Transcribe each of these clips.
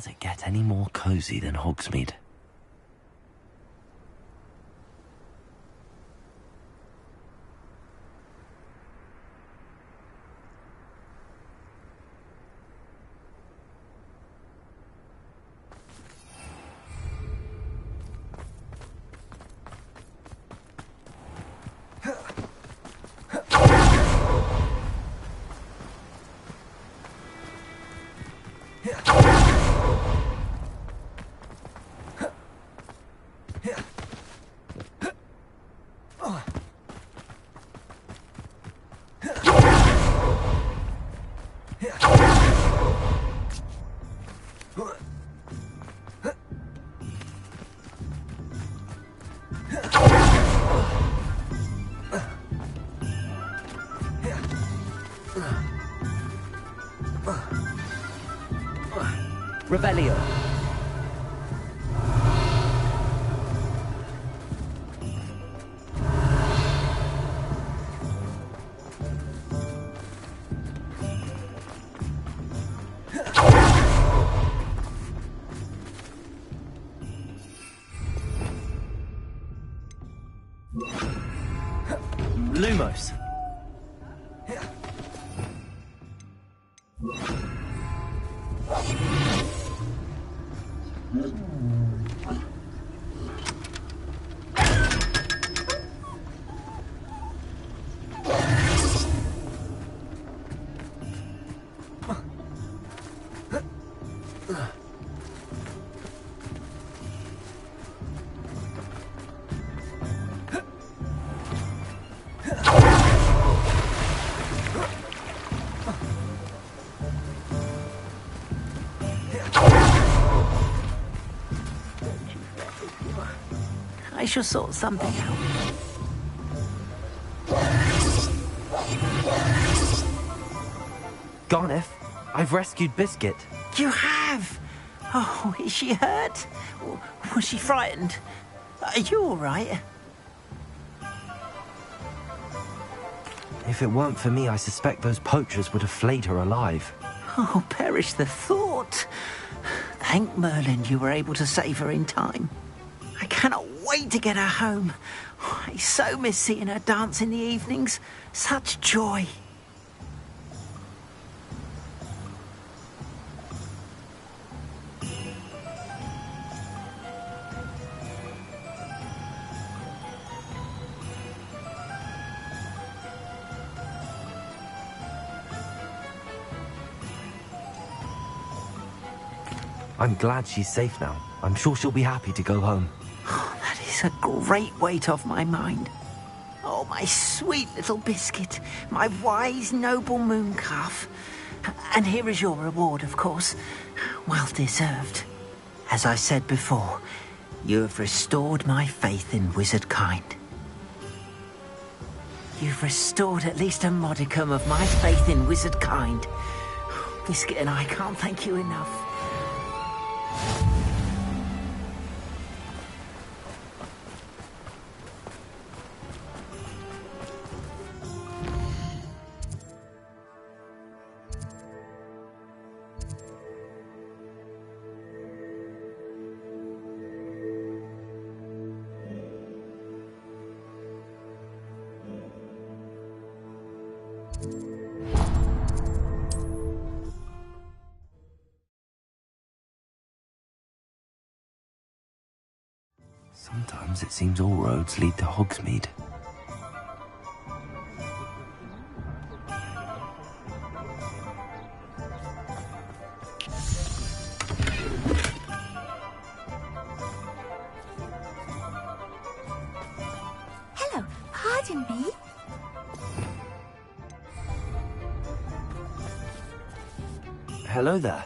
Does it get any more cozy than Hogsmeade? Revelio. Lumos. I shall sort something out. Garneth, I've rescued Biscuit. You have? Oh, is she hurt? Was she frightened? Are you all right? If it weren't for me, I suspect those poachers would have flayed her alive. Oh, perish the thought. Thank Merlin you were able to save her in time. I cannot wait to get her home. I so miss seeing her dance in the evenings. Such joy. I'm glad she's safe now. I'm sure she'll be happy to go home. That is a great weight off my mind. Oh, my sweet little Biscuit, my wise, noble moon calf. And here is your reward, of course. Well deserved. As I said before, you have restored my faith in wizard kind. You've restored at least a modicum of my faith in wizard kind. Biscuit and I can't thank you enough. Sometimes it seems all roads lead to Hogsmeade. Hello, pardon me. Hello there.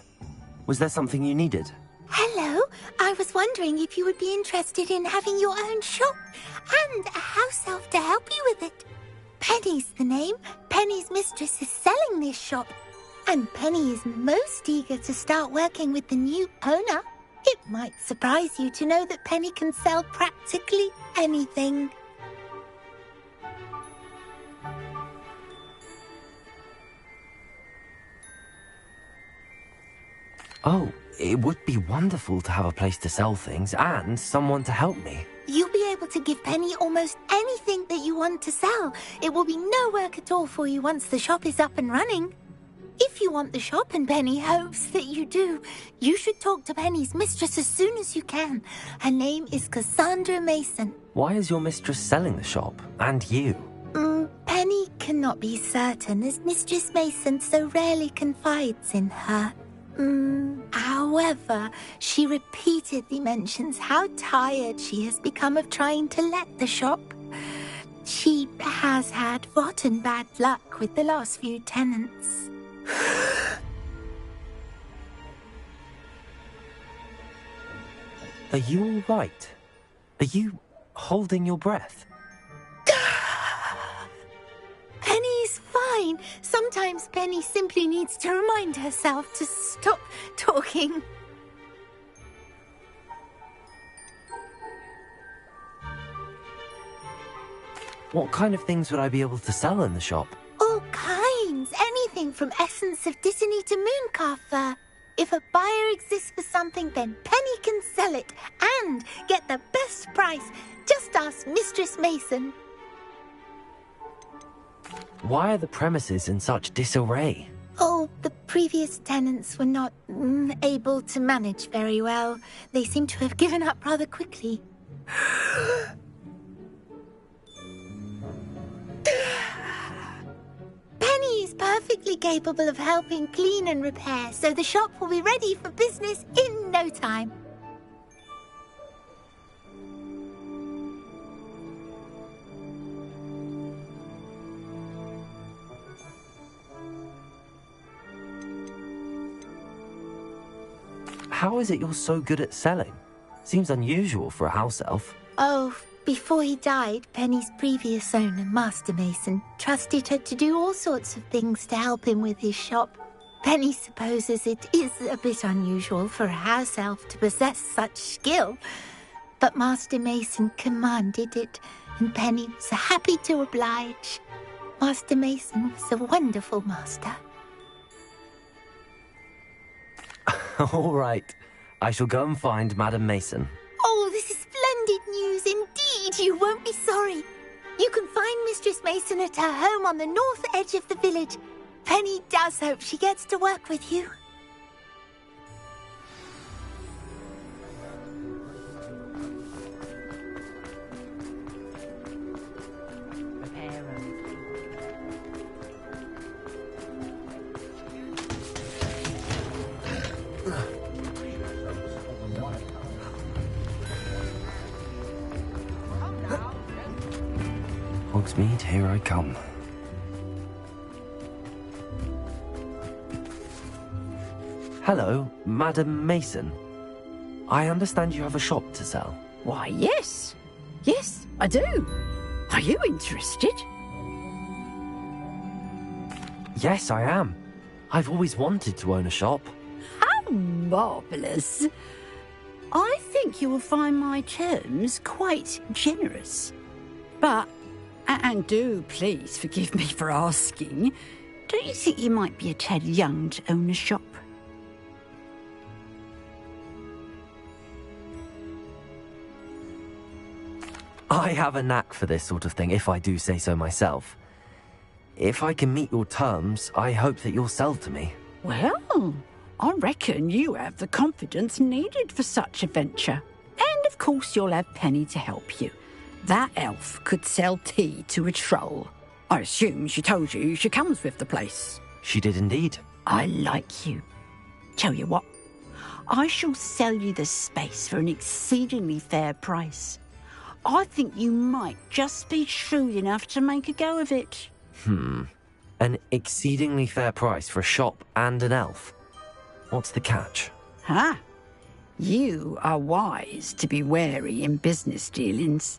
Was there something you needed? Hello, I was wondering if you would be interested in having your own shop and a house elf to help you with it. Penny's the name. Penny's mistress is selling this shop, and Penny is most eager to start working with the new owner. It might surprise you to know that Penny can sell practically anything. Oh, It would be wonderful to have a place to sell things and someone to help me. You'll be able to give Penny almost anything that you want to sell. It will be no work at all for you once the shop is up and running. If you want the shop and Penny hopes that you do, you should talk to Penny's mistress as soon as you can. Her name is Cassandra Mason. Why is your mistress selling the shop? And you? Penny cannot be certain, as Mistress Mason so rarely confides in her. However, she repeatedly mentions how tired she has become of trying to let the shop. She has had rotten bad luck with the last few tenants. Are you all right? Are you holding your breath? Penny's fine. Sometimes Penny simply needs to remind herself to stop talking. What kind of things would I be able to sell in the shop? All kinds. Anything from essence of Disney to mooncalf fur. If a buyer exists for something, then Penny can sell it and get the best price. Just ask Mistress Mason. Why are the premises in such disarray? Oh, the previous tenants were not able to manage very well. They seem to have given up rather quickly. Penny is perfectly capable of helping clean and repair, so the shop will be ready for business in no time. How is it you're so good at selling? Seems unusual for a house elf. Oh, before he died, Penny's previous owner, Master Mason, trusted her to do all sorts of things to help him with his shop. Penny supposes it is a bit unusual for a house elf to possess such skill, but Master Mason commanded it, and Penny was happy to oblige. Master Mason was a wonderful master. All right. I shall go and find Madam Mason. Oh, this is splendid news indeed. You won't be sorry. You can find Mistress Mason at her home on the north edge of the village. Penny does hope she gets to work with you. Hogsmeade, here I come. Hello, Madam Mason. I understand you have a shop to sell. Why, yes. Yes, I do. Are you interested? Yes, I am. I've always wanted to own a shop. How marvellous. I think you will find my terms quite generous. But, and do please forgive me for asking, do you think you might be a tad young to own a shop? I have a knack for this sort of thing, if I do say so myself. If I can meet your terms, I hope that you'll sell to me. Well, I reckon you have the confidence needed for such a venture. And of course you'll have Penny to help you. That elf could sell tea to a troll. I assume she told you she comes with the place. She did indeed. I like you. Tell you what, I shall sell you the space for an exceedingly fair price. I think you might just be shrewd enough to make a go of it. An exceedingly fair price for a shop and an elf. What's the catch? Ah, you are wise to be wary in business dealings.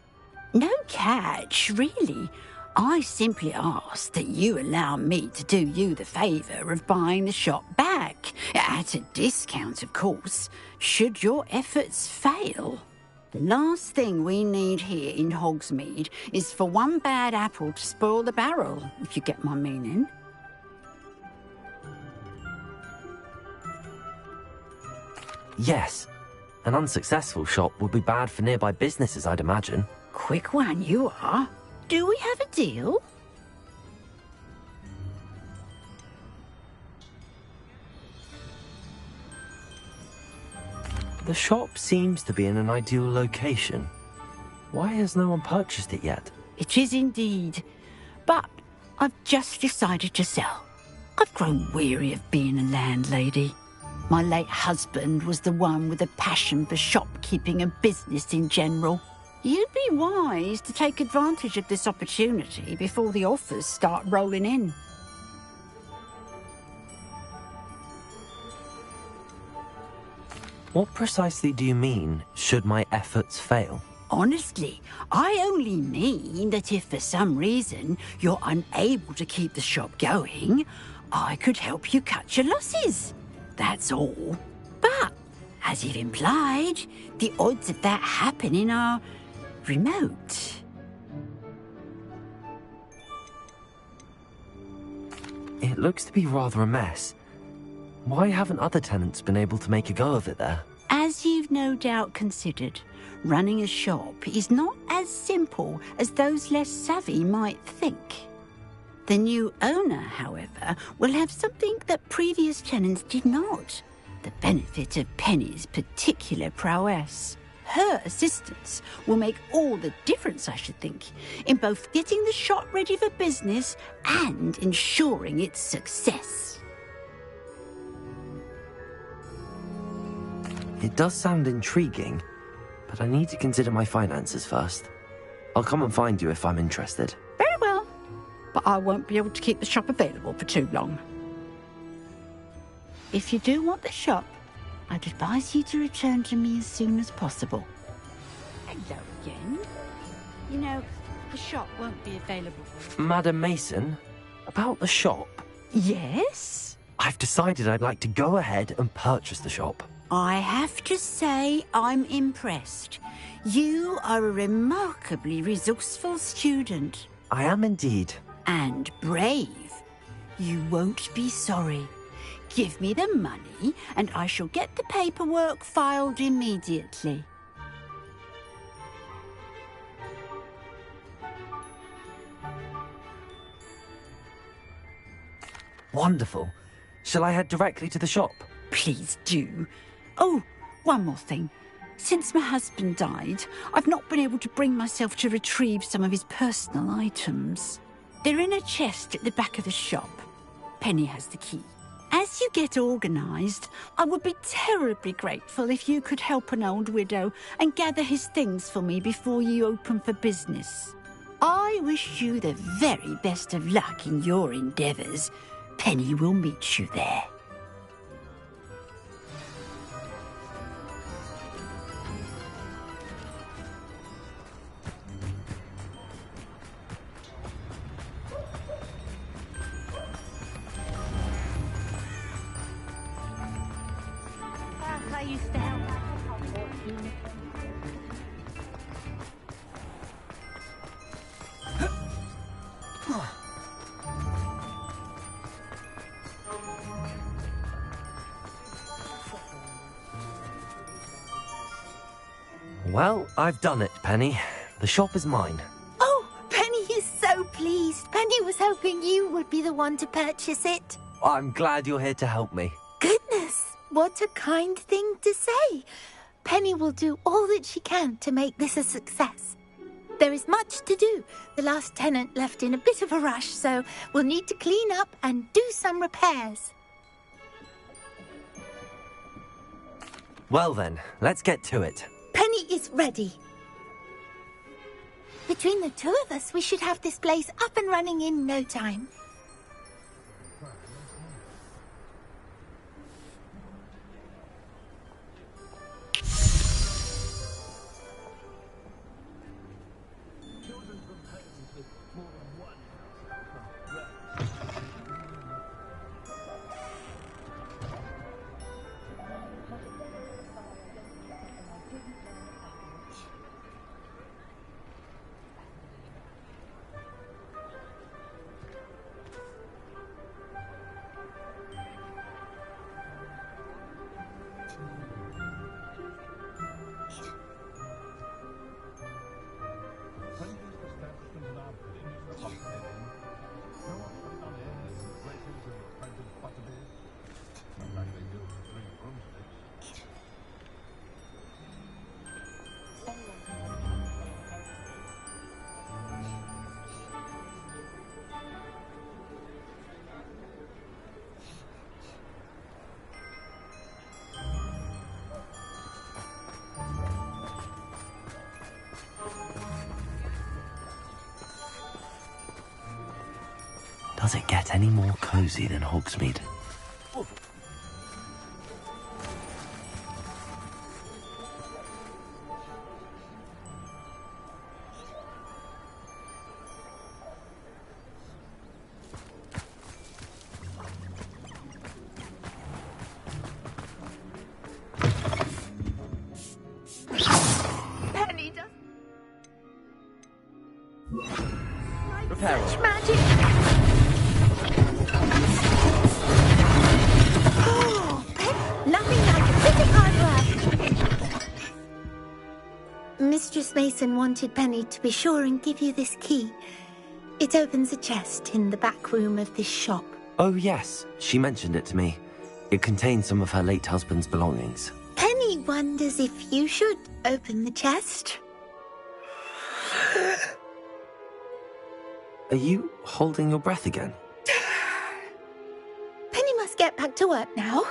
No catch, really. I simply ask that you allow me to do you the favour of buying the shop back, at a discount, of course, should your efforts fail. The last thing we need here in Hogsmeade is for one bad apple to spoil the barrel, if you get my meaning. Yes. An unsuccessful shop would be bad for nearby businesses, I'd imagine. Quick one you are. Do we have a deal? The shop seems to be in an ideal location. Why has no one purchased it yet? It is indeed. But I've just decided to sell. I've grown weary of being a landlady. My late husband was the one with a passion for shopkeeping and business in general. You'd be wise to take advantage of this opportunity before the offers start rolling in. What precisely do you mean, should my efforts fail? Honestly, I only mean that if for some reason you're unable to keep the shop going, I could help you cut your losses. That's all. But, as you've implied, the odds of that happening are remote. It looks to be rather a mess. Why haven't other tenants been able to make a go of it there? As you've no doubt considered, running a shop is not as simple as those less savvy might think. The new owner, however, will have something that previous tenants did not. The benefit of Penny's particular prowess. Her assistance will make all the difference, I should think, in both getting the shop ready for business and ensuring its success. It does sound intriguing, but I need to consider my finances first. I'll come and find you if I'm interested. Very well, but I won't be able to keep the shop available for too long. If you do want the shop, I'd advise you to return to me as soon as possible. Hello again. You know, the shop won't be available. Madam Mason, about the shop. Yes? I've decided I'd like to go ahead and purchase the shop. I have to say I'm impressed. You are a remarkably resourceful student. I am indeed. And brave. You won't be sorry. Give me the money and I shall get the paperwork filed immediately. Wonderful. Shall I head directly to the shop? Please do. Oh, one more thing. Since my husband died, I've not been able to bring myself to retrieve some of his personal items. They're in a chest at the back of the shop. Penny has the key. As you get organised, I would be terribly grateful if you could help an old widow and gather his things for me before you open for business. I wish you the very best of luck in your endeavours. Penny will meet you there. I used to help out at Hogwarts. Well, I've done it, Penny. The shop is mine. Oh, Penny is so pleased. Penny was hoping you would be the one to purchase it. I'm glad you're here to help me. Goodness, what a kind thing to say. Penny will do all that she can to make this a success. There is much to do. The last tenant left in a bit of a rush, so we'll need to clean up and do some repairs. Well then, let's get to it. Penny is ready. Between the two of us, we should have this place up and running in no time. Does it get any more cozy than Hogsmeade? Penny does Repair. such magic. Oh, nothing like pretty hard work. Mistress Mason wanted Penny to be sure and give you this key. It opens a chest in the back room of this shop. Oh yes, she mentioned it to me. It contains some of her late husband's belongings. Penny wonders if you should open the chest. Are you holding your breath again? Penny must get back to work now.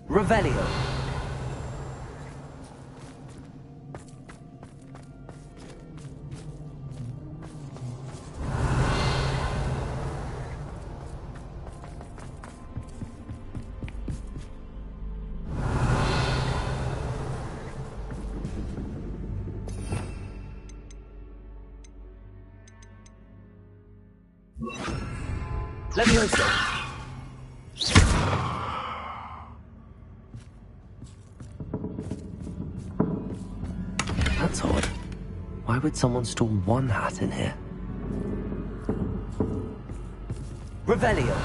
Revelio. Levioso. That's odd. Why would someone store one hat in here? Revelio.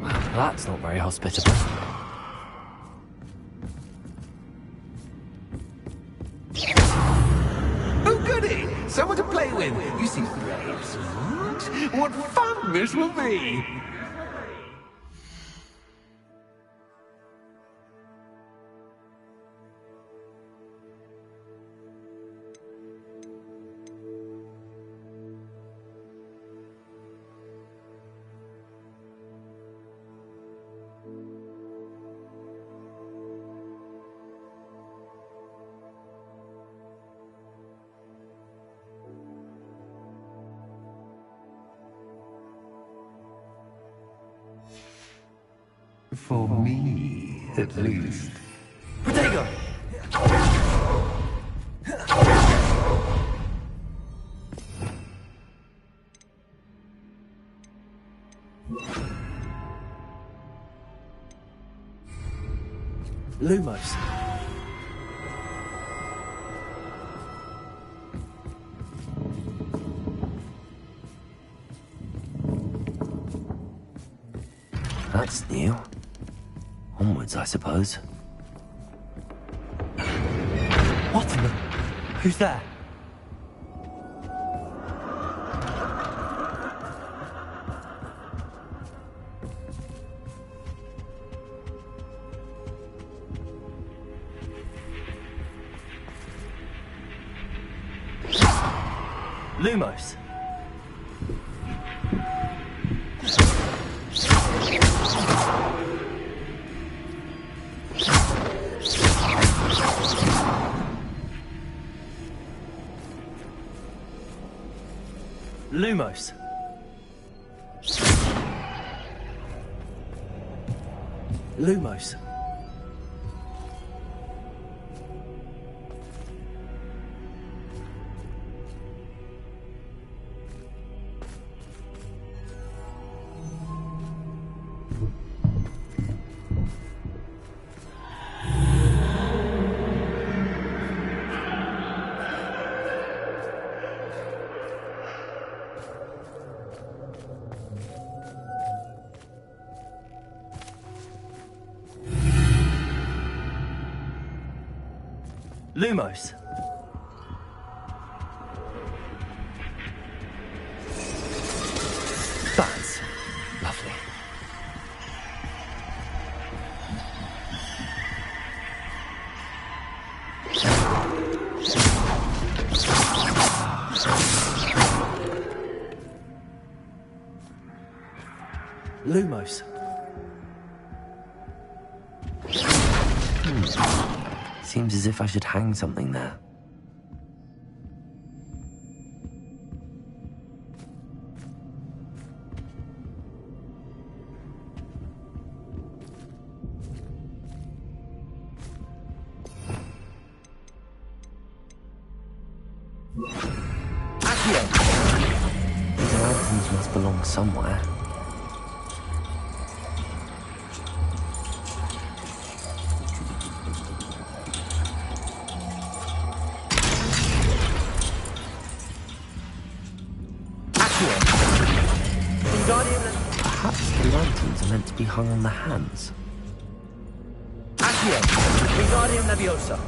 Well, that's not very hospitable. Someone to play with. You seem brave, smart. What fun this will be. For me, at least. Protego! Lumos. That's new. Onwards, I suppose. What in the... Who's there? Lumos. Lumos. Lumos. Lumos. That's lovely. Lumos. Seems as if I should hang something there. Accio! These lanterns must belong somewhere. Perhaps the lanterns are meant to be hung on the hands. Accio! Wingardium Leviosa!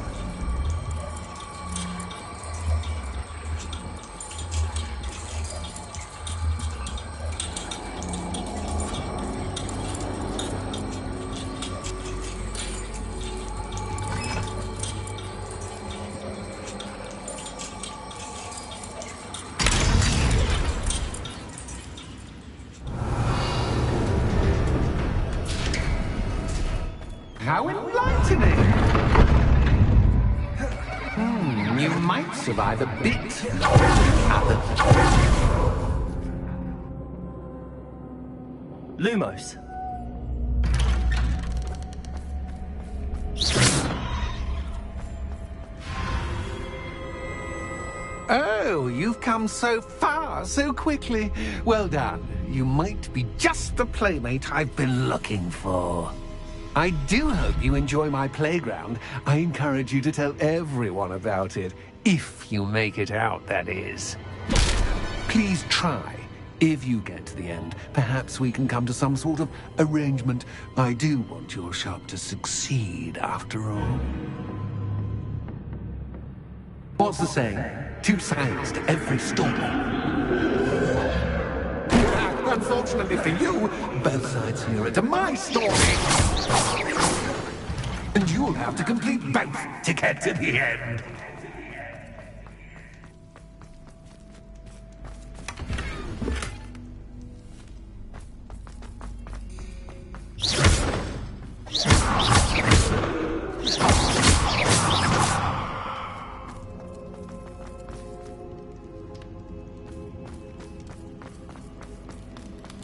How enlightening! You might survive a bit. Lumos. Oh, you've come so far, so quickly. Well done. You might be just the playmate I've been looking for. I do hope you enjoy my playground. I encourage you to tell everyone about it. If you make it out, that is. Please try. If you get to the end, perhaps we can come to some sort of arrangement. I do want your shop to succeed, after all. What's the saying? Two sides to every story. Unfortunately for you, both sides here are to my story. And you'll have to complete both to get to the end.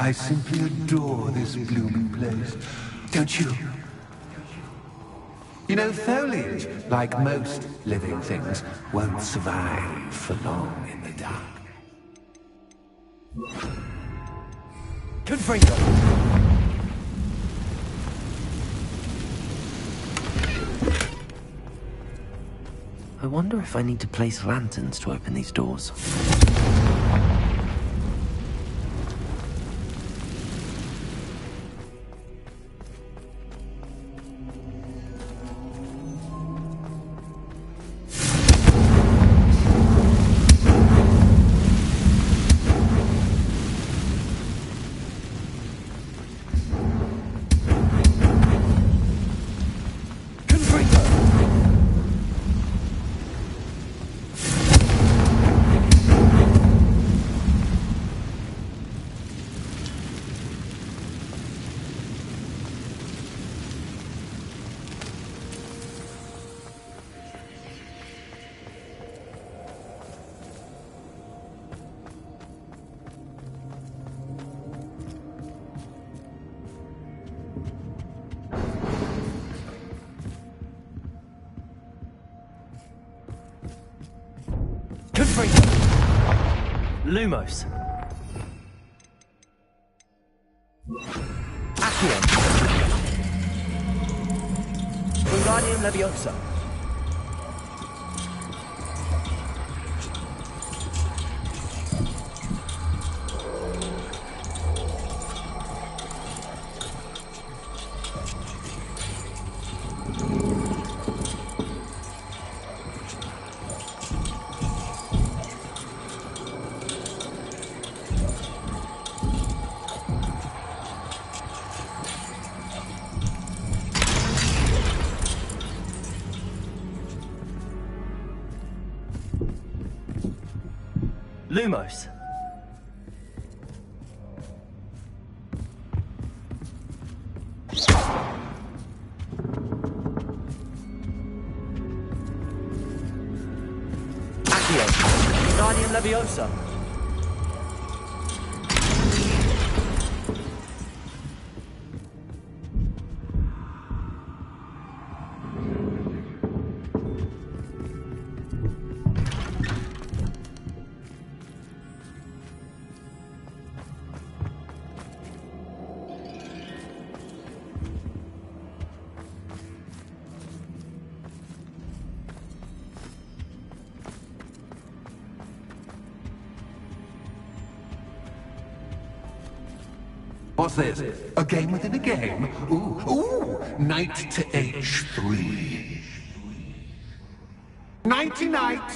I simply adore this blooming place, don't you? You know, foliage, like most living things, won't survive for long in the dark. Confringo! I wonder if I need to place lanterns to open these doors. Lumos. Accio. Wingardium Leviosa. Lumos. Accio. Wingardium Leviosa. What's this? A game within a game? Ooh, knight to h3. Nighty-night!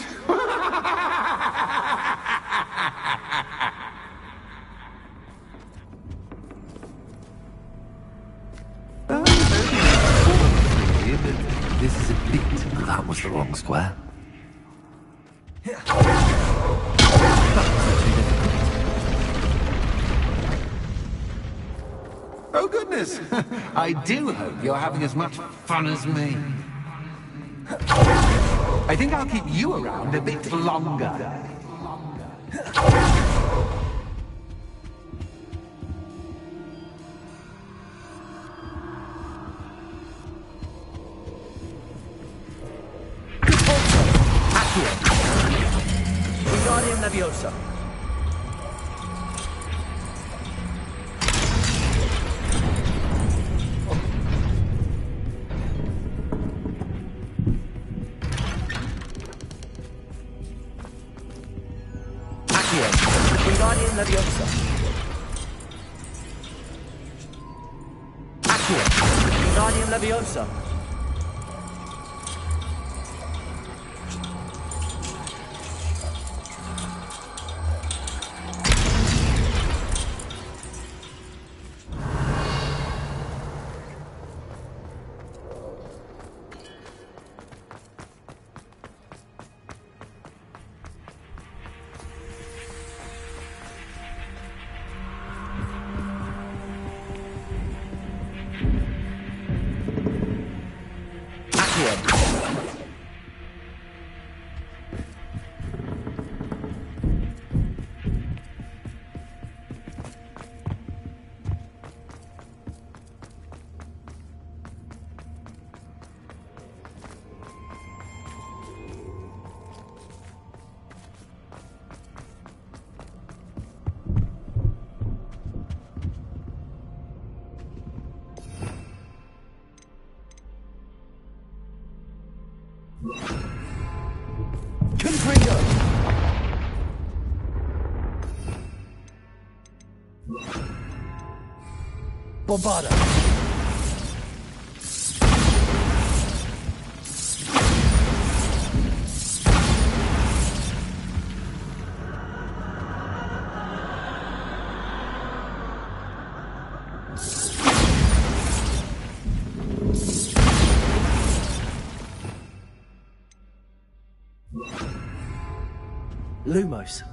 This is a bit... That was the wrong square. Oh, goodness! I do hope you're having as much fun as me. I think I'll keep you around a bit longer. Accio. Wingardium Leviosa. Wingardium Leviosa. Accio. Wingardium Leviosa. Confringo! Bombarda! Lumos.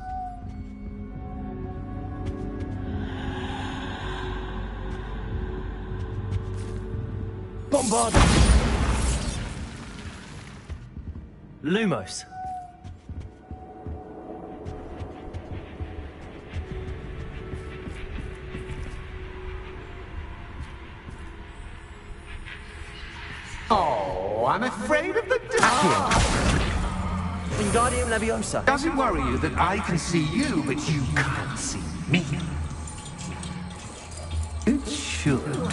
Bombarda. Lumos. Oh, I'm afraid of the dark. Wingardium Leviosa. Does it worry you that I can see you, but you can't see me? It should.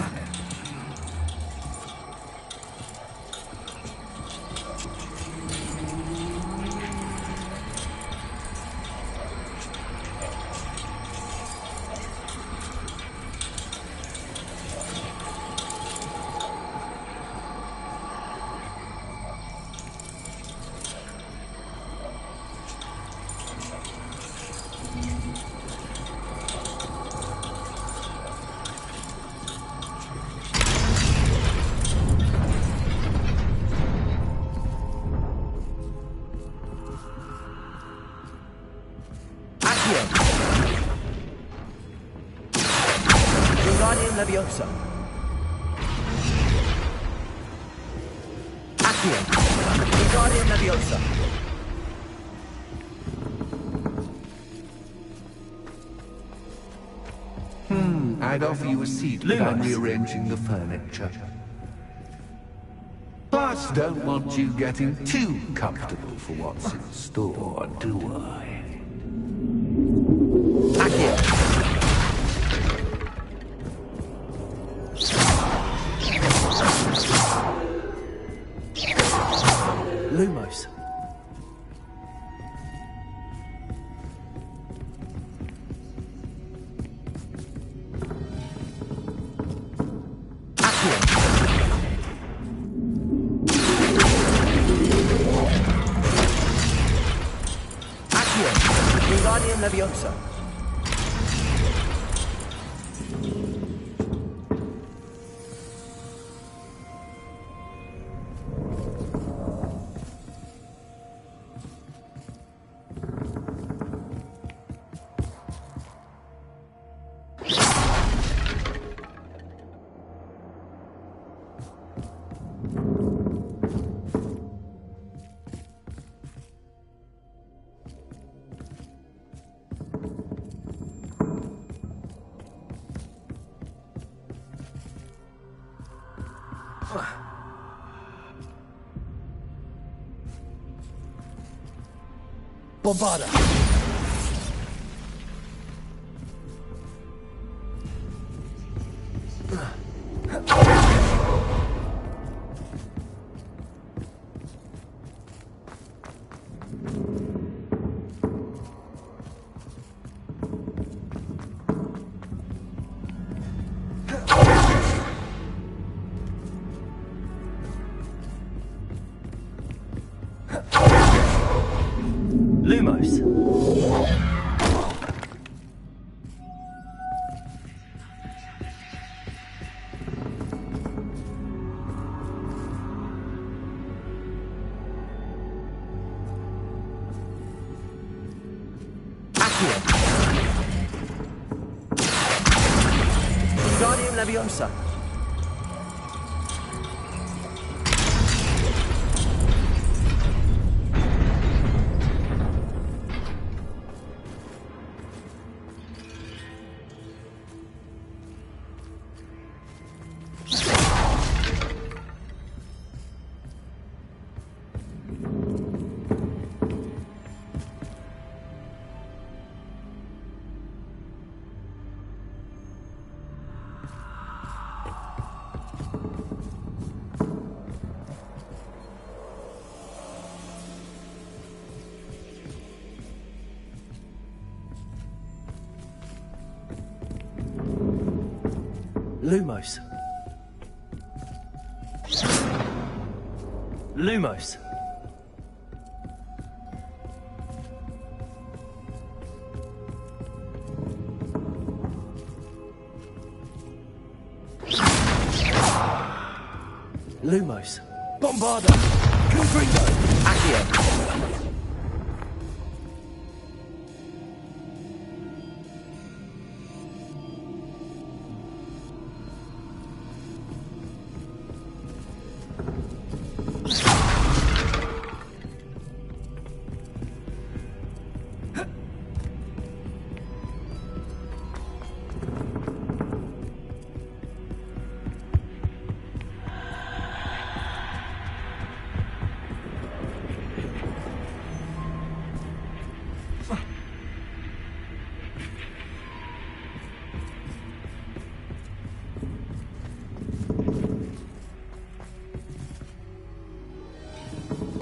Wingardium Leviosa. Accio. Wingardium Leviosa. I'd offer you a seat, but I'm Lumos. rearranging the furniture. Plus, don't want you getting too comfortable for what's in store, do I? Accio. Lumos. Wingardium Leviosa. Bombarda. Lumos. Accio. Wingardium Leviosa. Lumos. Lumos. Lumos. Bombarda. Confringo. Accio.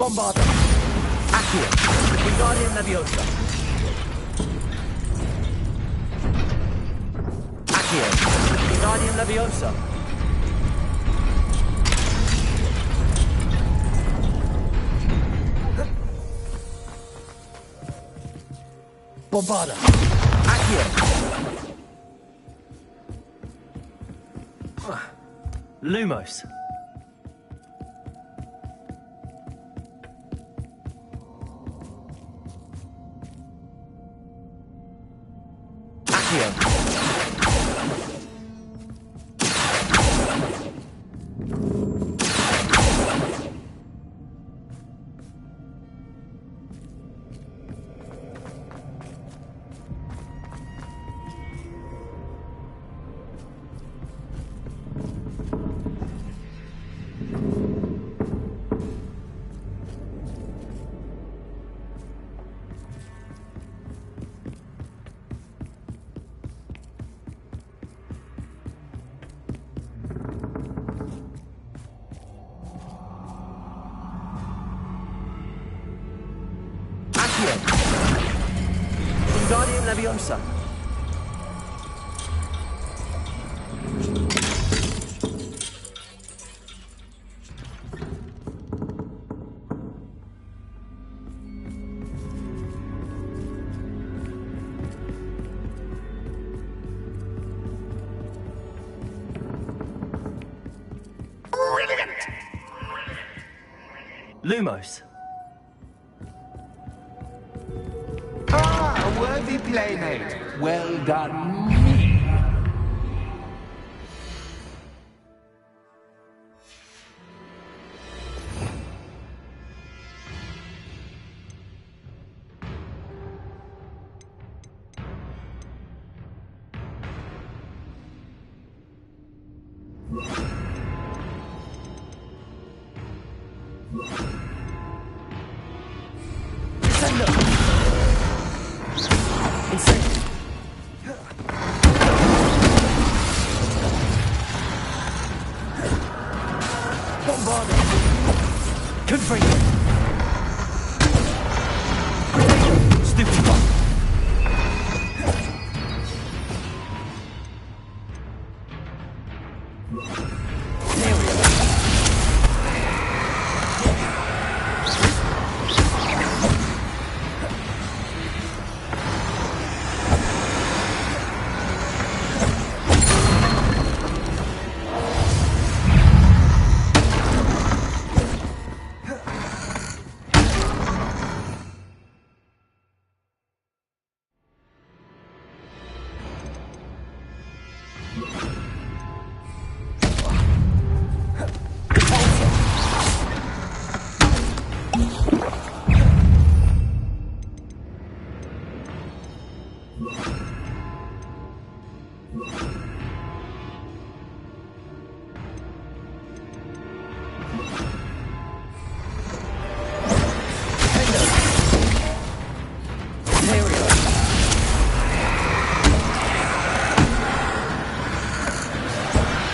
Bombarda. Accio. Wingardium Leviosa. Accio. Wingardium Leviosa. Bombarda. Accio. Lumos. Accio. Wingardium Leviosa. Lumos. Ah, a worthy playmate. Well done. Insane. Bombarda. Confringo. Stupid one.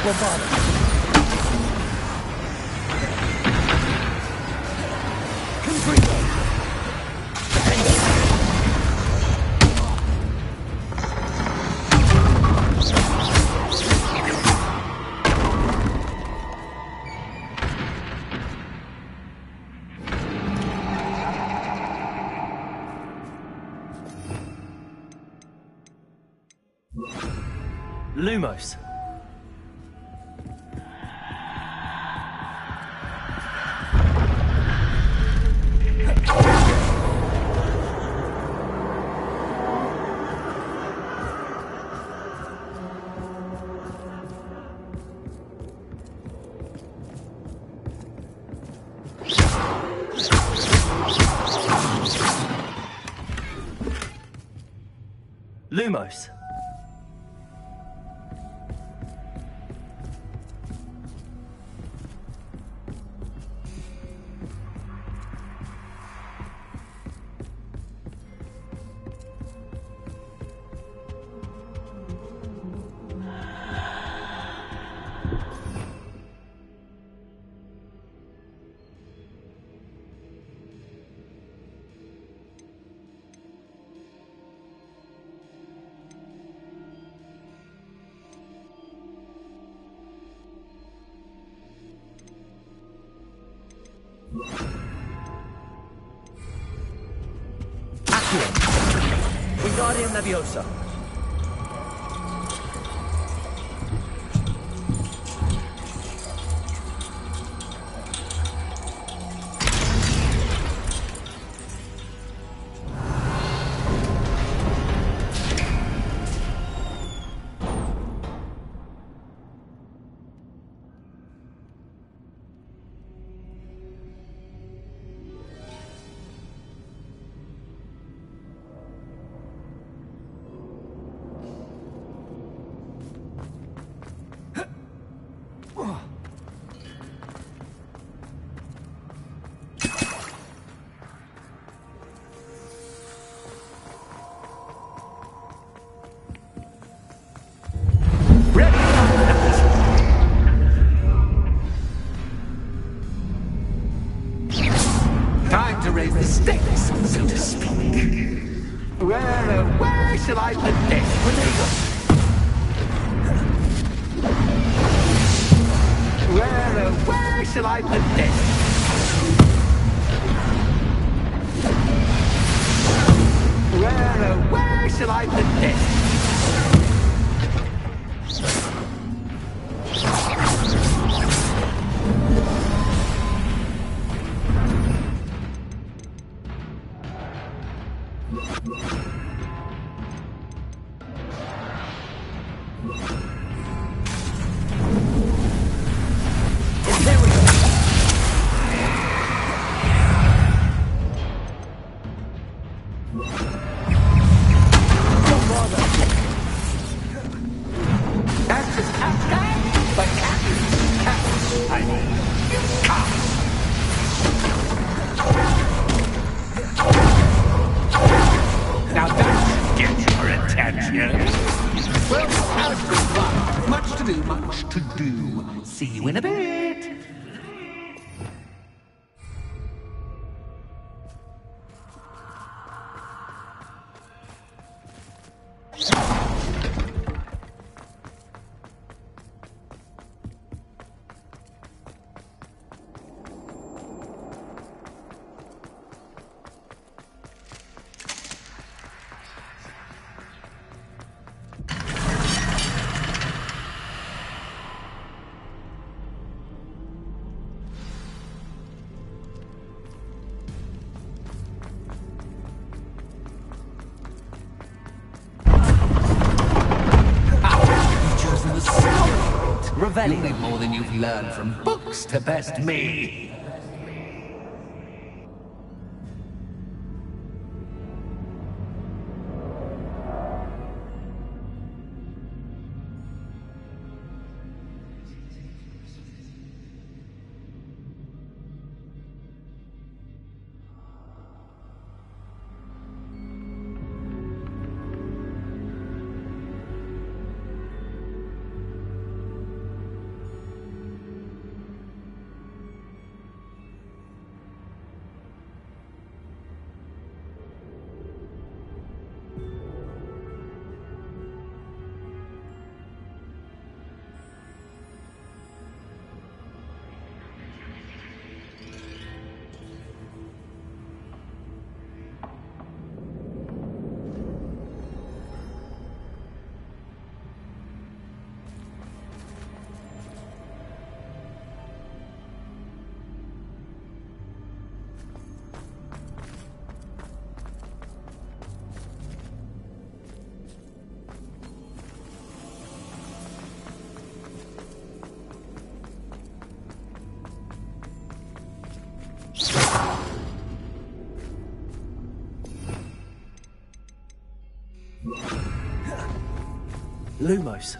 Bombarda. Confringo. Lumos. Lumos. Wingardium Leviosa. Time to raise the stakes, so to speak. Where shall I put this? Where shall I put this? Where shall I put this? Now that should get your attention. Well, how's the fun? Much to do, much to do. See you in a bit. You need more than you've learned from books to best me. Lumos.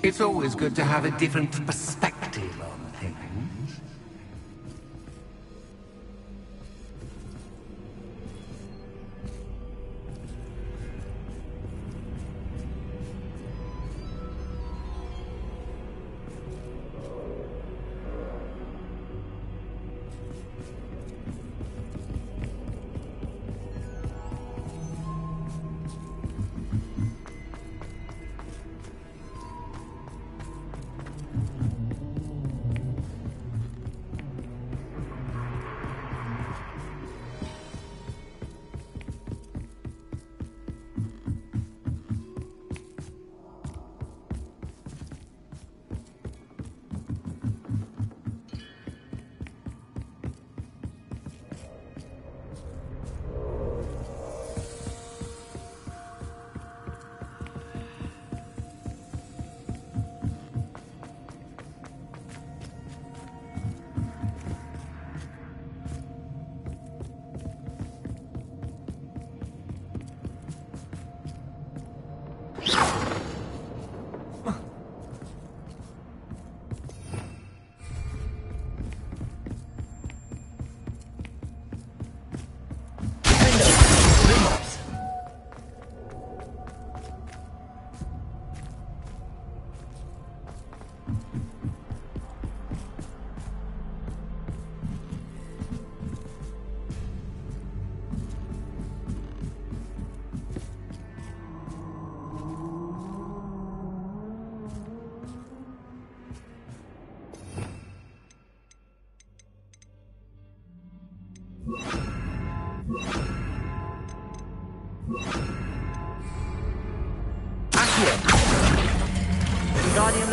It's always good to have a different perspective on things.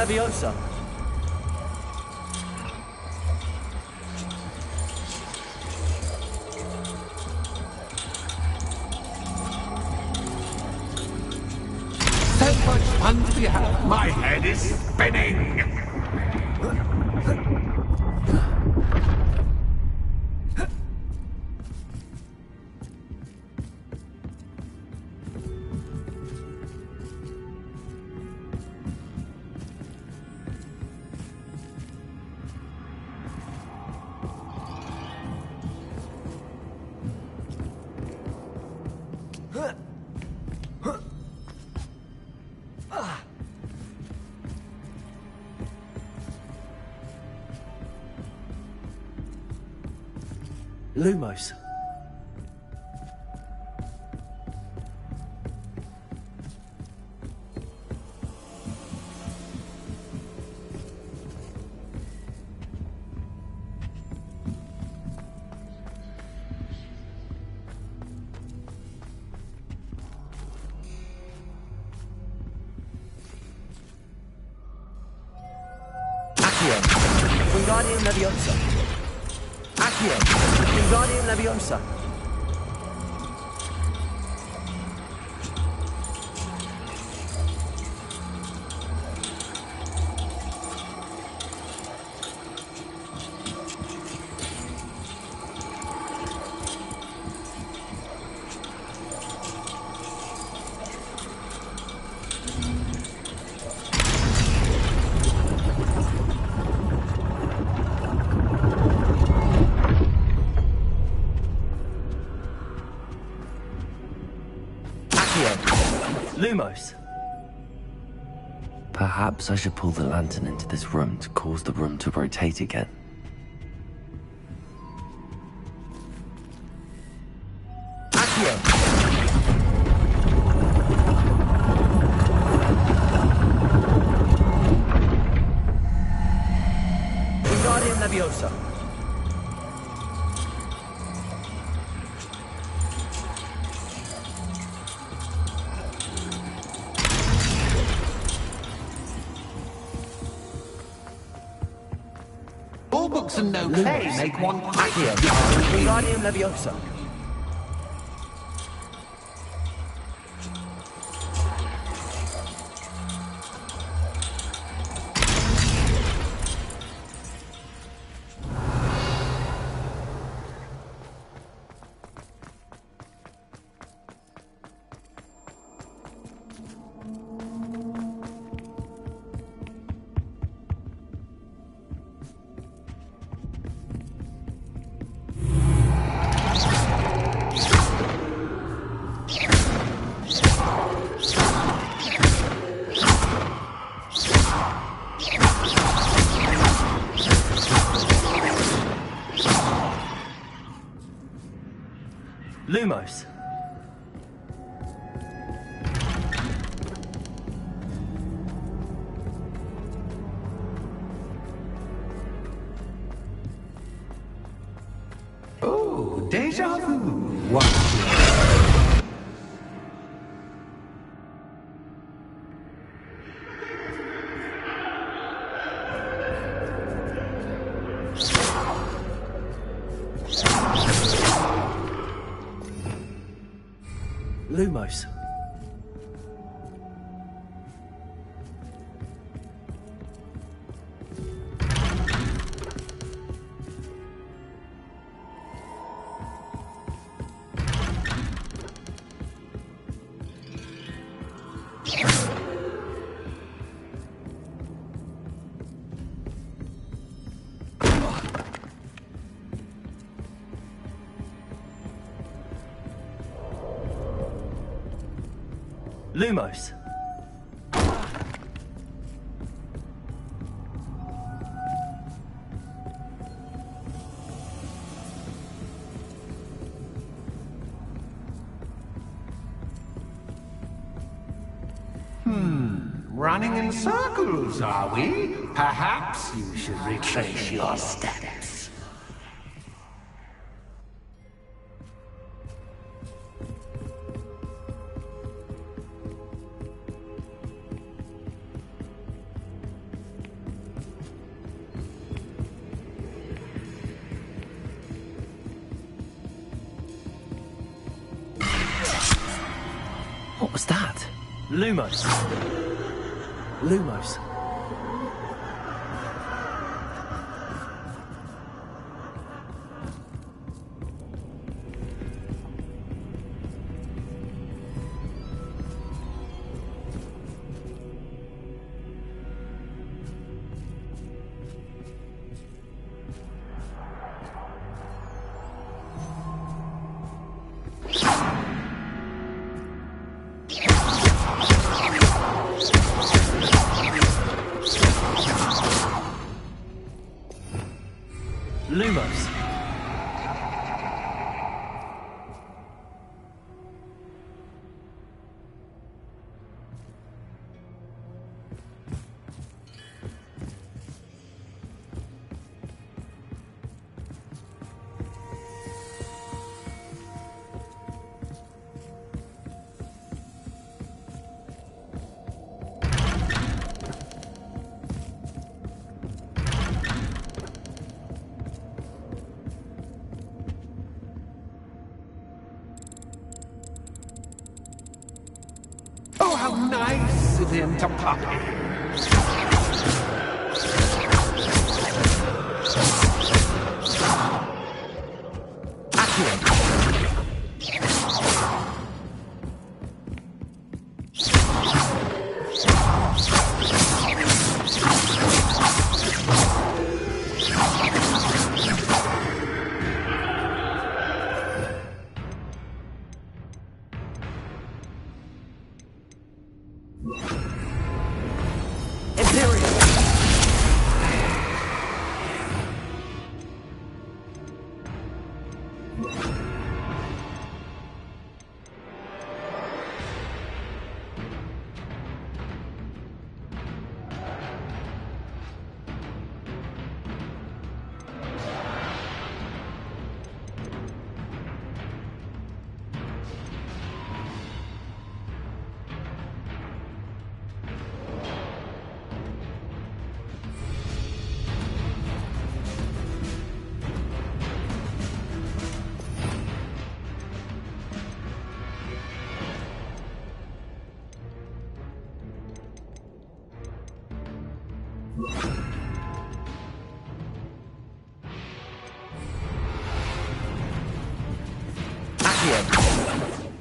Leviosa. So much fun to be had. My head is spinning. Lumos. Accio. Wingardium Leviosa. Accio. Wingardium Leviosa. Lumos. Perhaps I should pull the lantern into this room to cause the room to rotate again. Accio. Wingardium Leviosa. All books and no play make one Accio. quite Wingardium Leviosa. Lumos. Oh, deja vu. What? Lumos. Lumos. Running in circles, are we? Perhaps you should retrace your steps. was that? Lumos. Lumos. Lumos. Oh, how nice of him to pop in.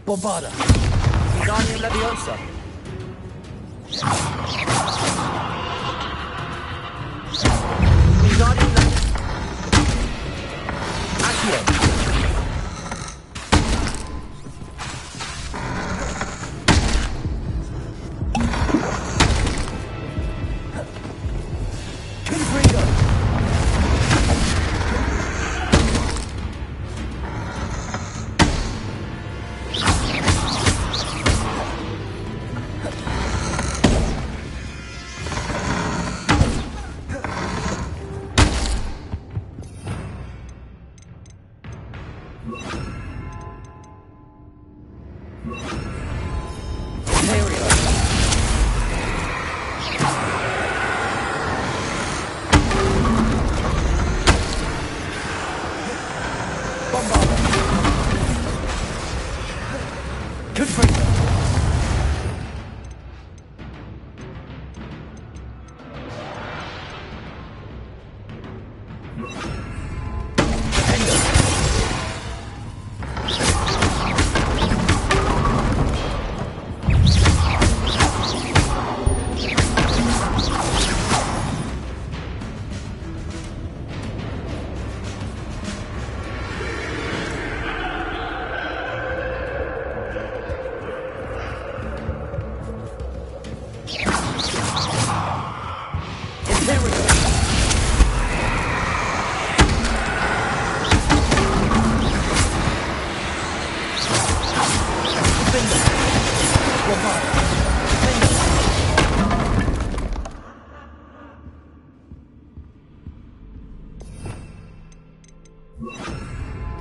Bombarda. Wingardium Leviosa. Wingardium Leviosa. Accio.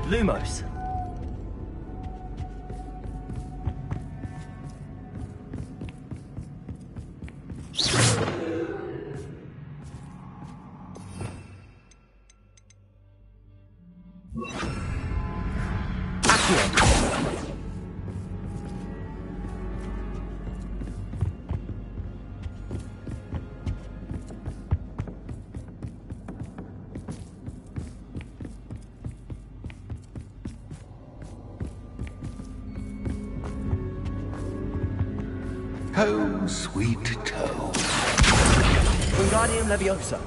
Lumos. Home sweet home. Wingardium Leviosa.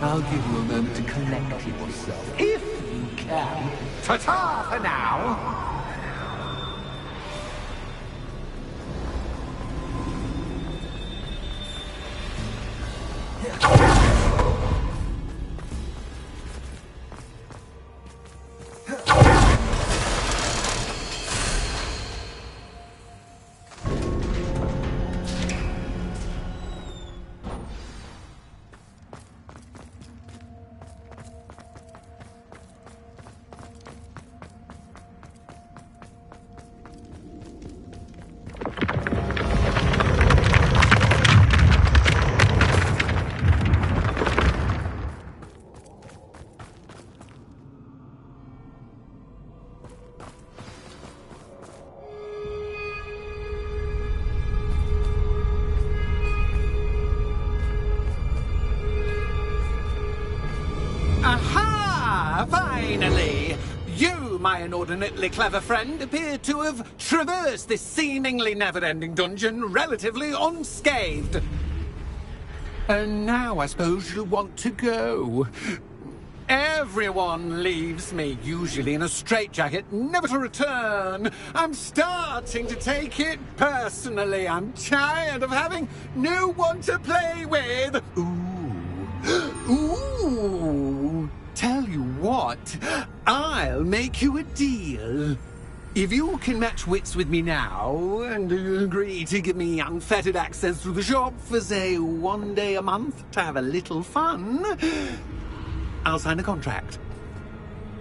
I'll give you a moment to collect yourself, if you can. Ta-ta for now! Aha! Finally! You, my inordinately clever friend, appear to have traversed this seemingly never-ending dungeon relatively unscathed. And now I suppose you'll want to go. Everyone leaves me, usually in a straitjacket, never to return. I'm starting to take it personally. I'm tired of having no one to play with. Ooh. Tell you what, I'll make you a deal. If you can match wits with me now, and agree to give me unfettered access to the shop for, say, 1 day a month to have a little fun, I'll sign a contract.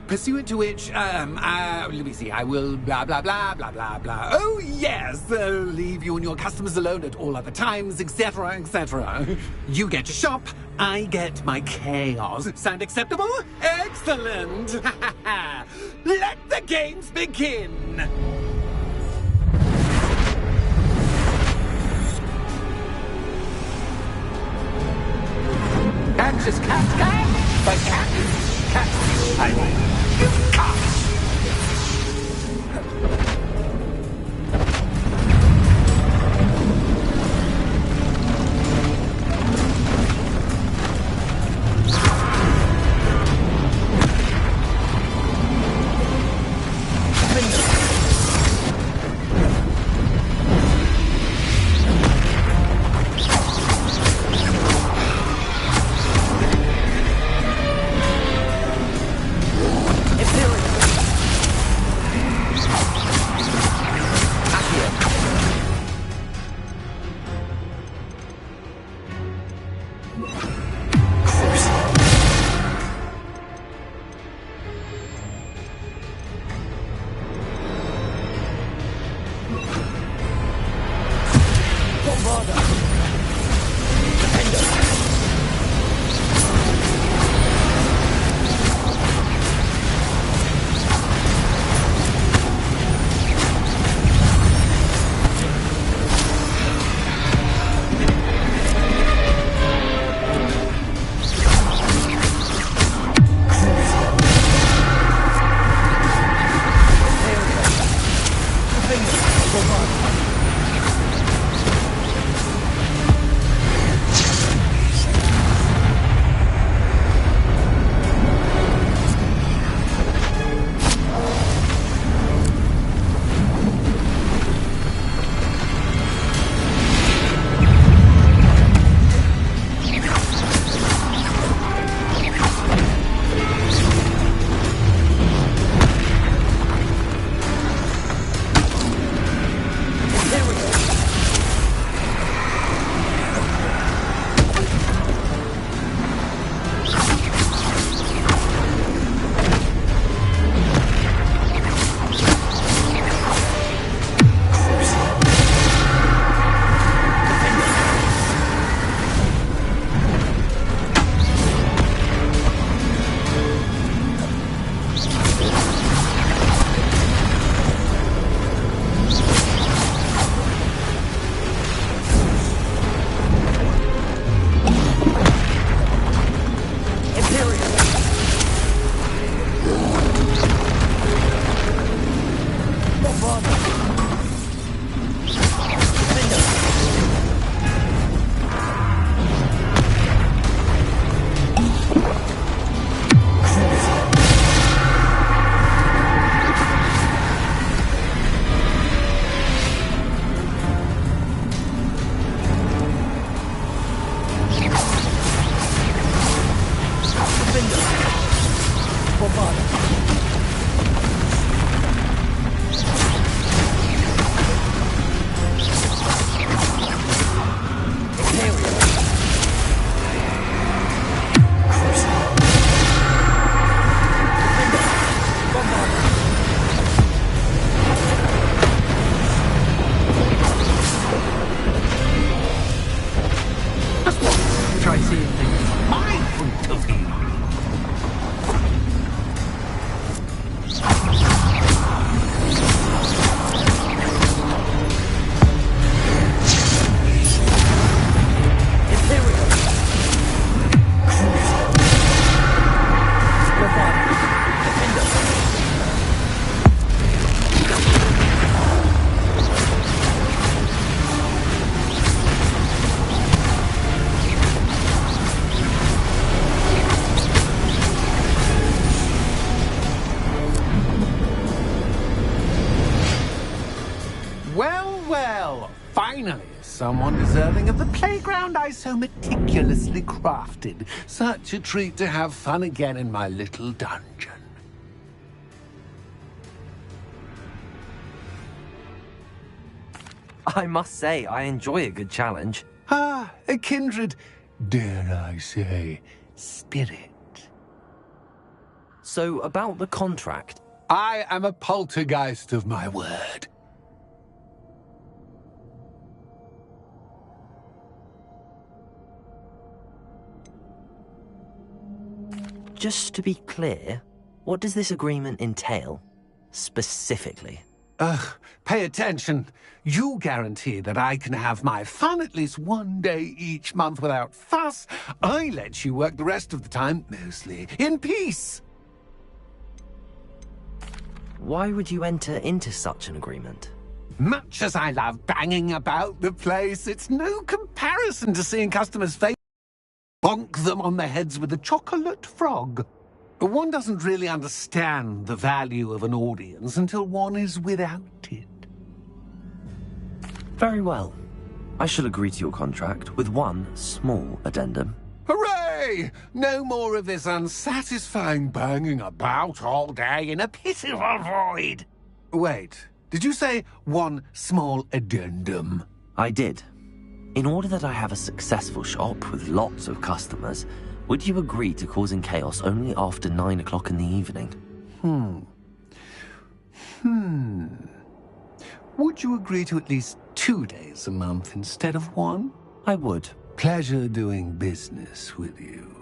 Pursuant to which, let me see, I will blah, blah, blah, blah, blah, blah. Oh, yes, leave you and your customers alone at all other times, etc., etc. You get your shop, I get my chaos. Sound acceptable? Excellent! Let the games begin! Anxious cat, but cat, I mean. someone deserving of the playground I so meticulously crafted. Such a treat to have fun again in my little dungeon. I must say, I enjoy a good challenge. Ah, a kindred, dare I say, spirit. So, about the contract. I am a poltergeist of my word. Just to be clear, what does this agreement entail, specifically? Pay attention. You guarantee that I can have my fun at least one day each month without fuss. I let you work the rest of the time, mostly in peace. Why would you enter into such an agreement? Much as I love banging about the place, it's no comparison to seeing customers face bonk them on the heads with a chocolate frog. One doesn't really understand the value of an audience until one is without it. Very well. I shall agree to your contract with one small addendum. Hooray! No more of this unsatisfying banging about all day in a pitiful void. Wait, did you say one small addendum? I did. In order that I have a successful shop with lots of customers, would you agree to causing chaos only after 9 o'clock in the evening? Would you agree to at least 2 days a month instead of one? I would. Pleasure doing business with you.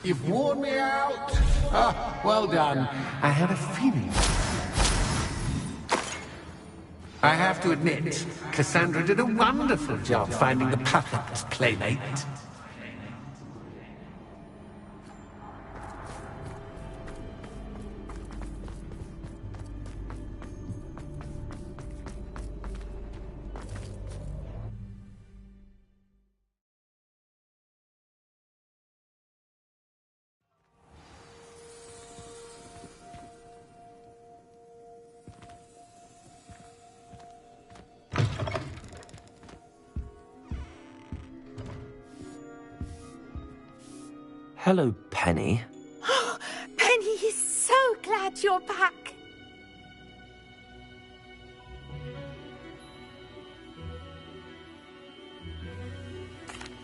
You've worn me out. Ah, well done. I had a feeling. I have to admit, Cassandra did a wonderful job finding the perfect playmate. Hello, Penny. Penny is so glad you're back.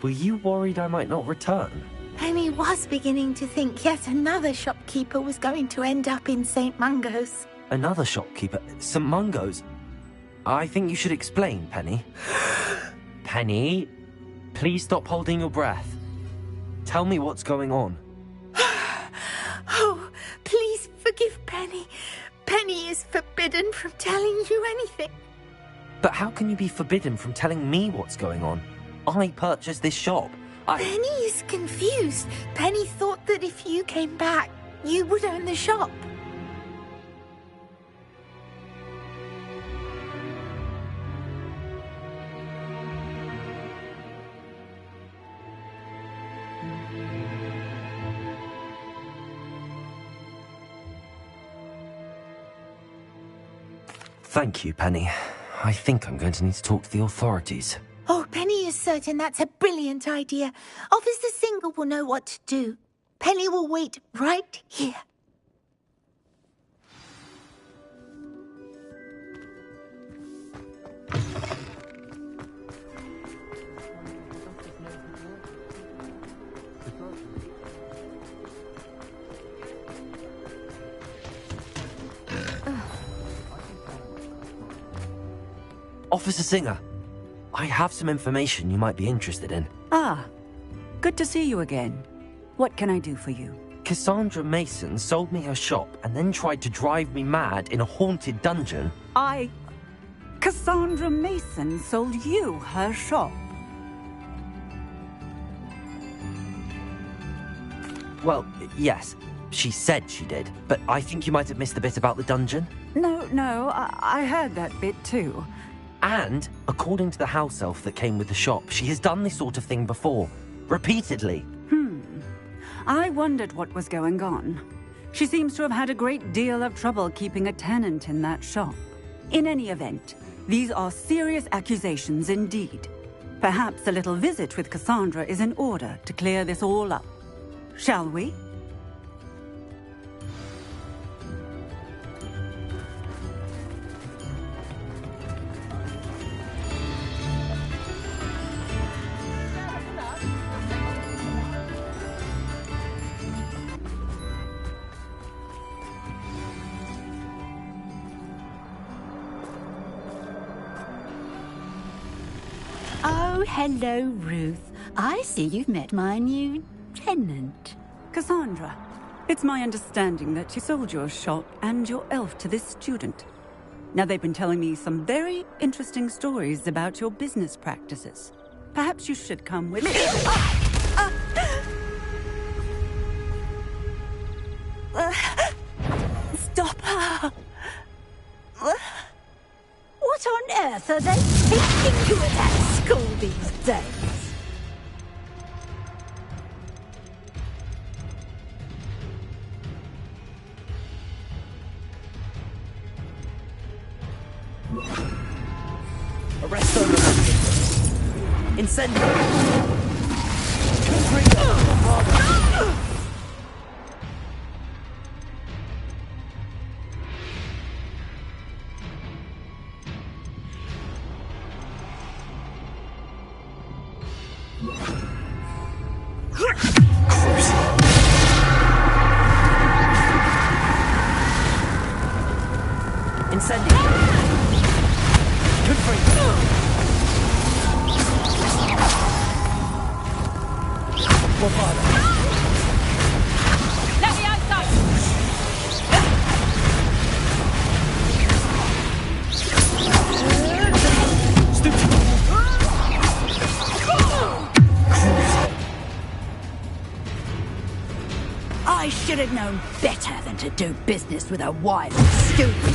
Were you worried I might not return? Penny was beginning to think yet another shopkeeper was going to end up in St. Mungo's. Another shopkeeper? St. Mungo's? I think you should explain, Penny. Penny, please stop holding your breath. Tell me what's going on. Oh, please forgive Penny. Penny is forbidden from telling you anything. But how can you be forbidden from telling me what's going on? I purchased this shop. Penny is confused. Penny thought that if you came back, you would own the shop. Thank you, Penny. I think I'm going to need to talk to the authorities. Oh, Penny is certain that's a brilliant idea. Officer Singer will know what to do. Penny will wait right here. Officer Singer, I have some information you might be interested in. Ah, good to see you again. What can I do for you? Cassandra Mason sold me her shop and then tried to drive me mad in a haunted dungeon. Cassandra Mason sold you her shop? Well, yes, she said she did, but I think you might have missed the bit about the dungeon. No, I heard that bit too. And, according to the house elf that came with the shop, she has done this sort of thing before. Repeatedly. I wondered what was going on. She seems to have had a great deal of trouble keeping a tenant in that shop. In any event, These are serious accusations indeed. Perhaps a little visit with Cassandra is in order to clear this all up. Shall we? Oh, hello, Ruth. I see you've met my new tenant. Cassandra, it's my understanding that you sold your shop and your elf to this student. Now, they've been telling me some very interesting stories about your business practices. Perhaps you should come with me. Stop her! What on earth are they teaching you at that school these days? Arresto the Incendio! Incendio! I should have known better than to do business with a wild student.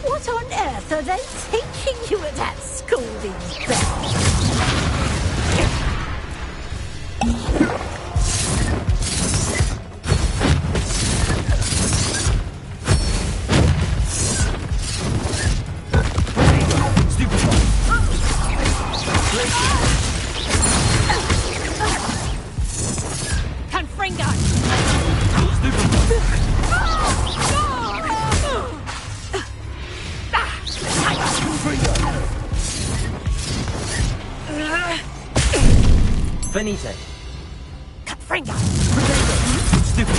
What on earth are they teaching you at that school these days? Finite. Confringo! Stupid.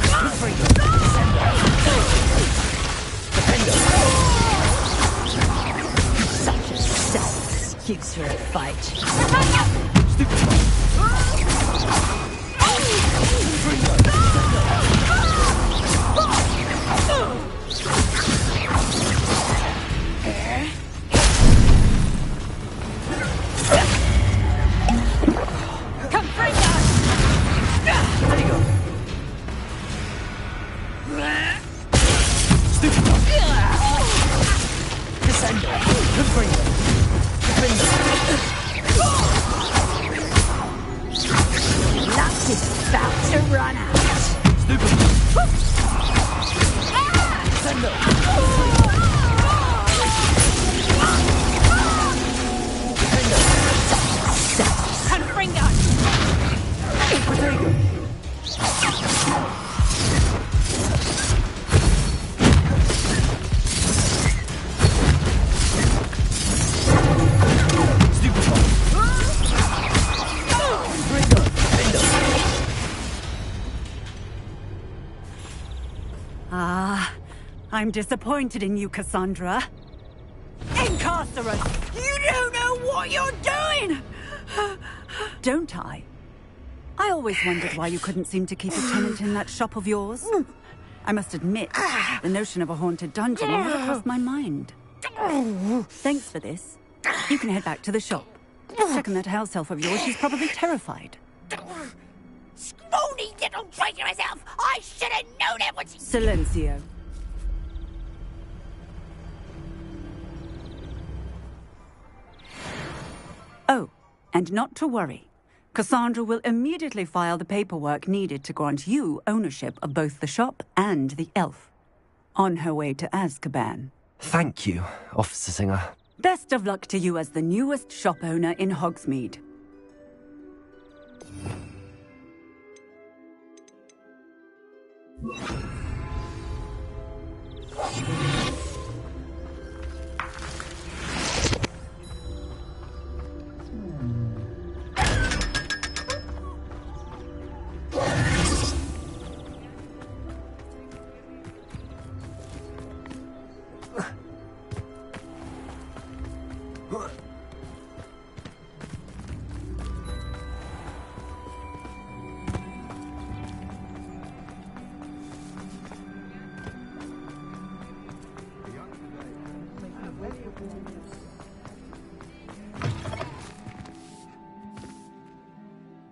Confringo. Defender. Such a sad excuse for a fight. Stupid. Luck is about to run out. I'm disappointed in you, Cassandra. Incarcerate! You don't know what you're doing! Don't I? I always wondered why you couldn't seem to keep a tenant in that shop of yours. I must admit, the notion of a haunted dungeon never crossed my mind. Thanks for this. You can head back to the shop. Check on that house elf of yours. She's probably terrified. Scrawny little traitor herself! I should have known it was... Silencio. Oh, and not to worry. Cassandra will immediately file the paperwork needed to grant you ownership of both the shop and the elf. On her way to Azkaban. Thank you, Officer Singer. Best of luck to you as the newest shop owner in Hogsmeade.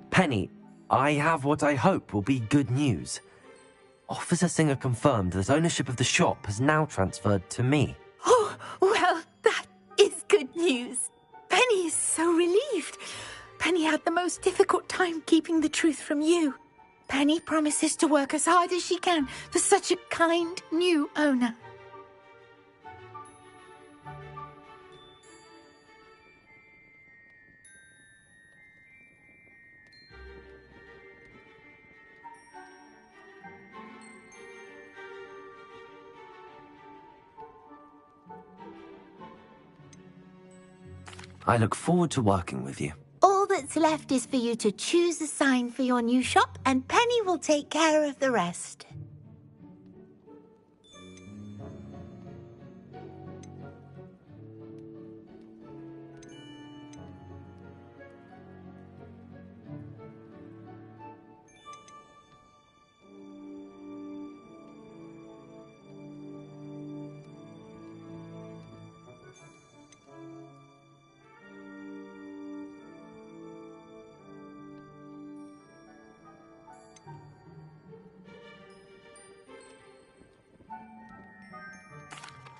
Penny, I have what I hope will be good news. Officer Singer confirmed that ownership of the shop has now transferred to me. Oh, well, that is good news. Penny is so relieved. Penny had the most difficult time keeping the truth from you. Penny promises to work as hard as she can for such a kind new owner. I look forward to working with you. All that's left is for you to choose a sign for your new shop, and Penny will take care of the rest.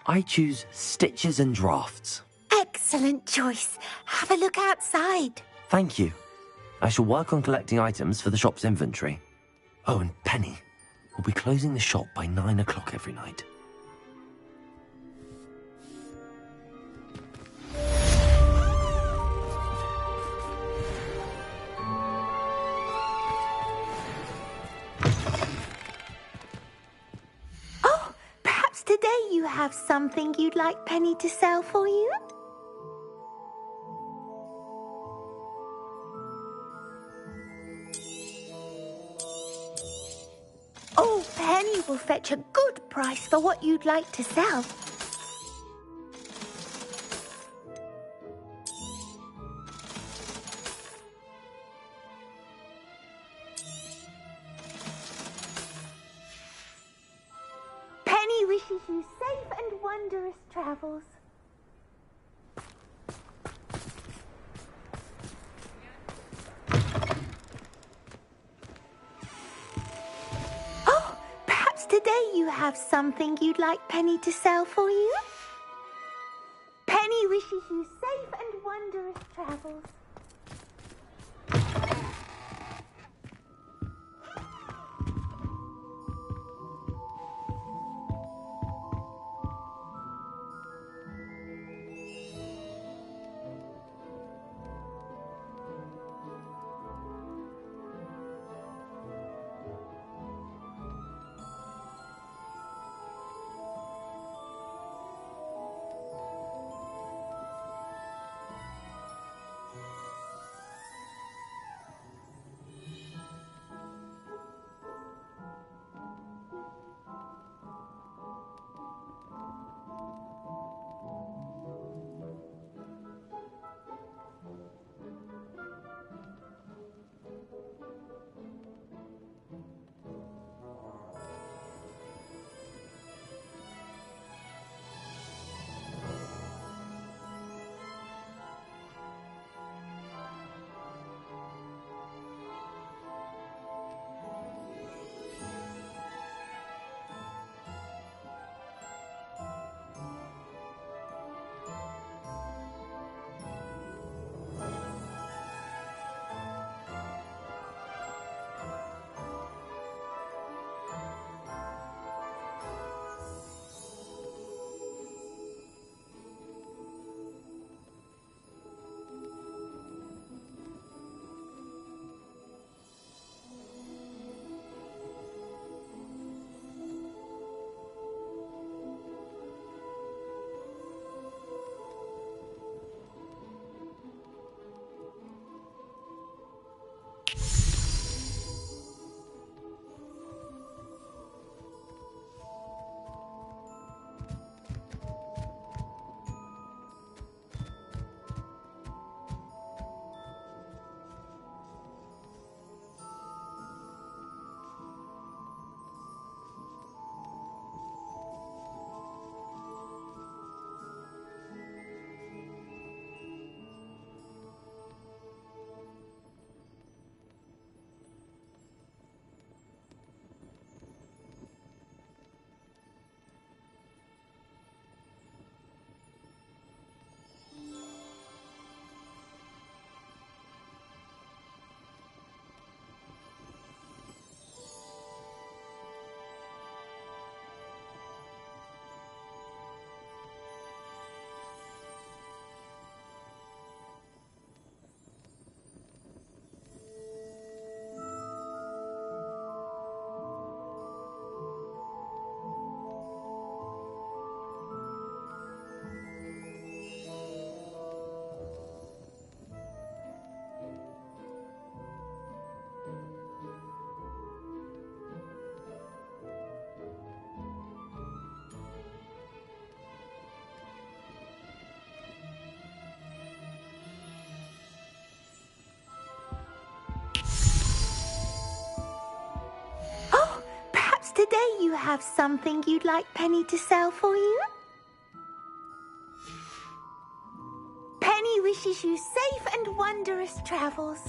I choose stitches and drafts. Excellent choice. Have a look outside. Thank you. I shall work on collecting items for the shop's inventory. Oh, and Penny, we'll be closing the shop by 9 o'clock every night. Oh, perhaps today you have something you'd like Penny to sell for you? Oh, Penny will fetch a good price for what you'd like to sell. Penny wishes you safe and wondrous travels. Oh, perhaps today you have something you'd like Penny to sell for you? Penny wishes you safe and wondrous travels. Today you have something you'd like Penny to sell for you? Penny wishes you safe and wondrous travels.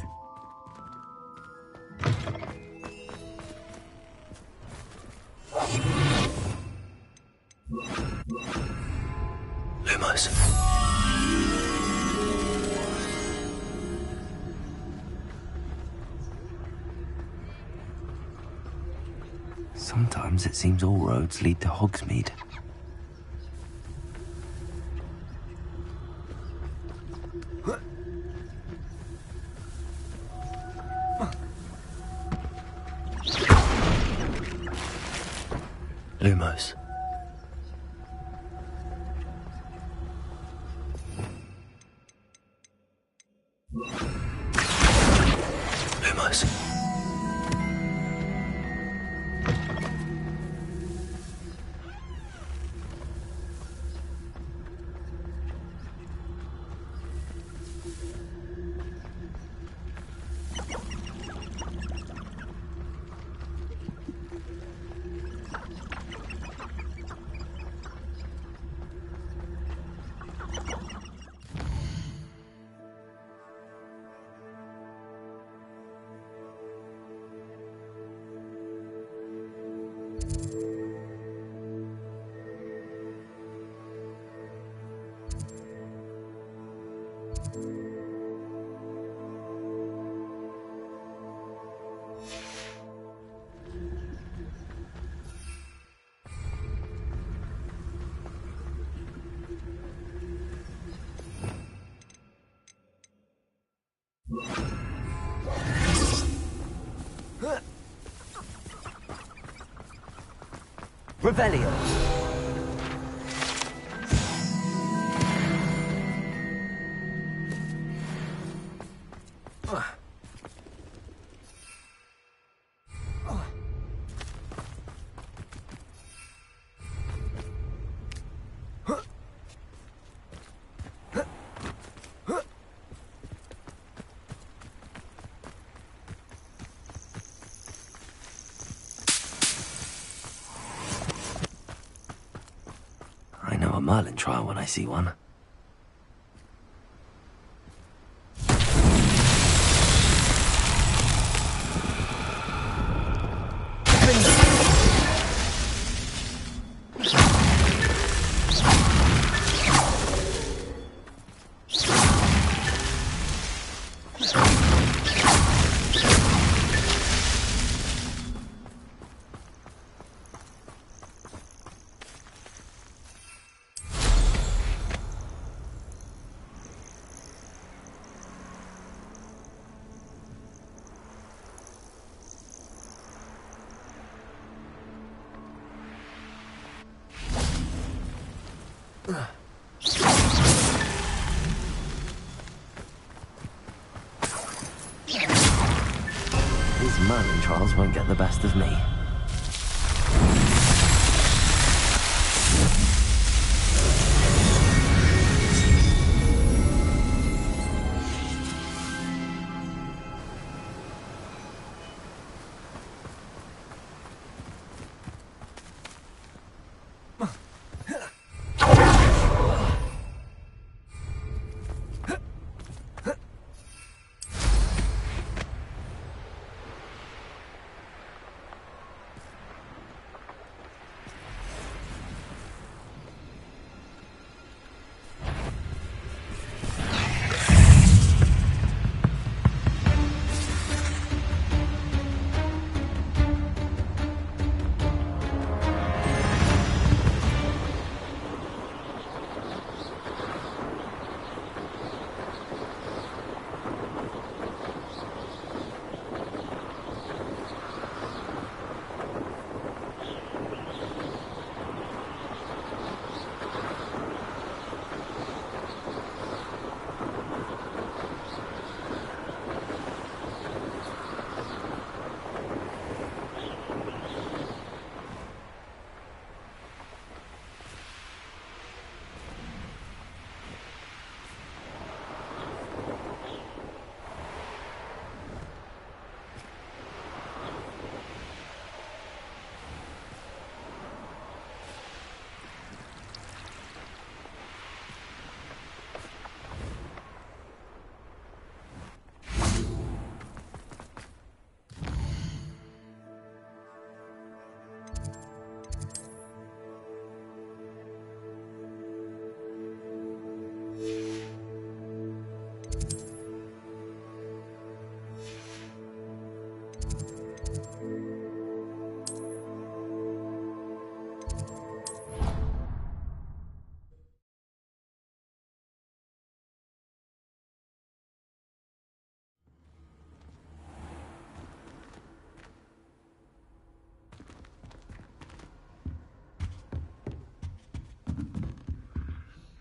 Lumos. Sometimes it seems all roads lead to Hogsmeade. Lumos. Lumos. Revelio. I know a Merlin trial when I see one. These Merlin trials won't get the best of me.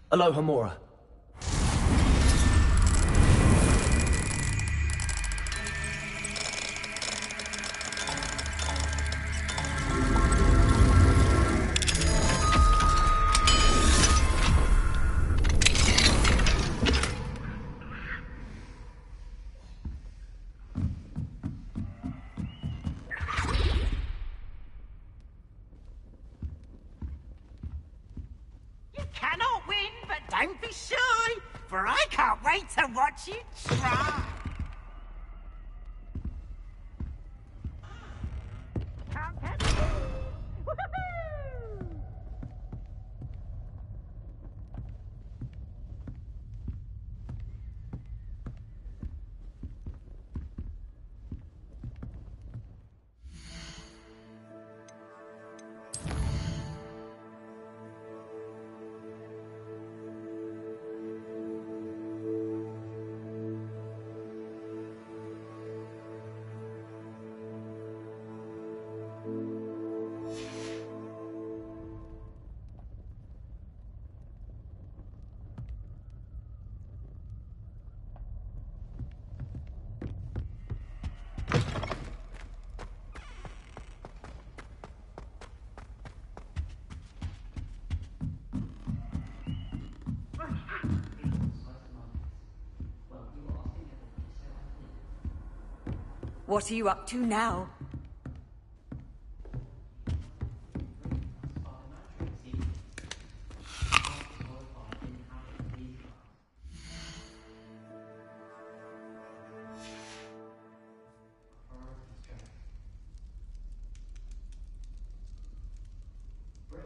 Aloha Mora. Cannot win, but don't be shy, for I can't wait to watch you try. Can't catch me. Woohoo! What are you up to now?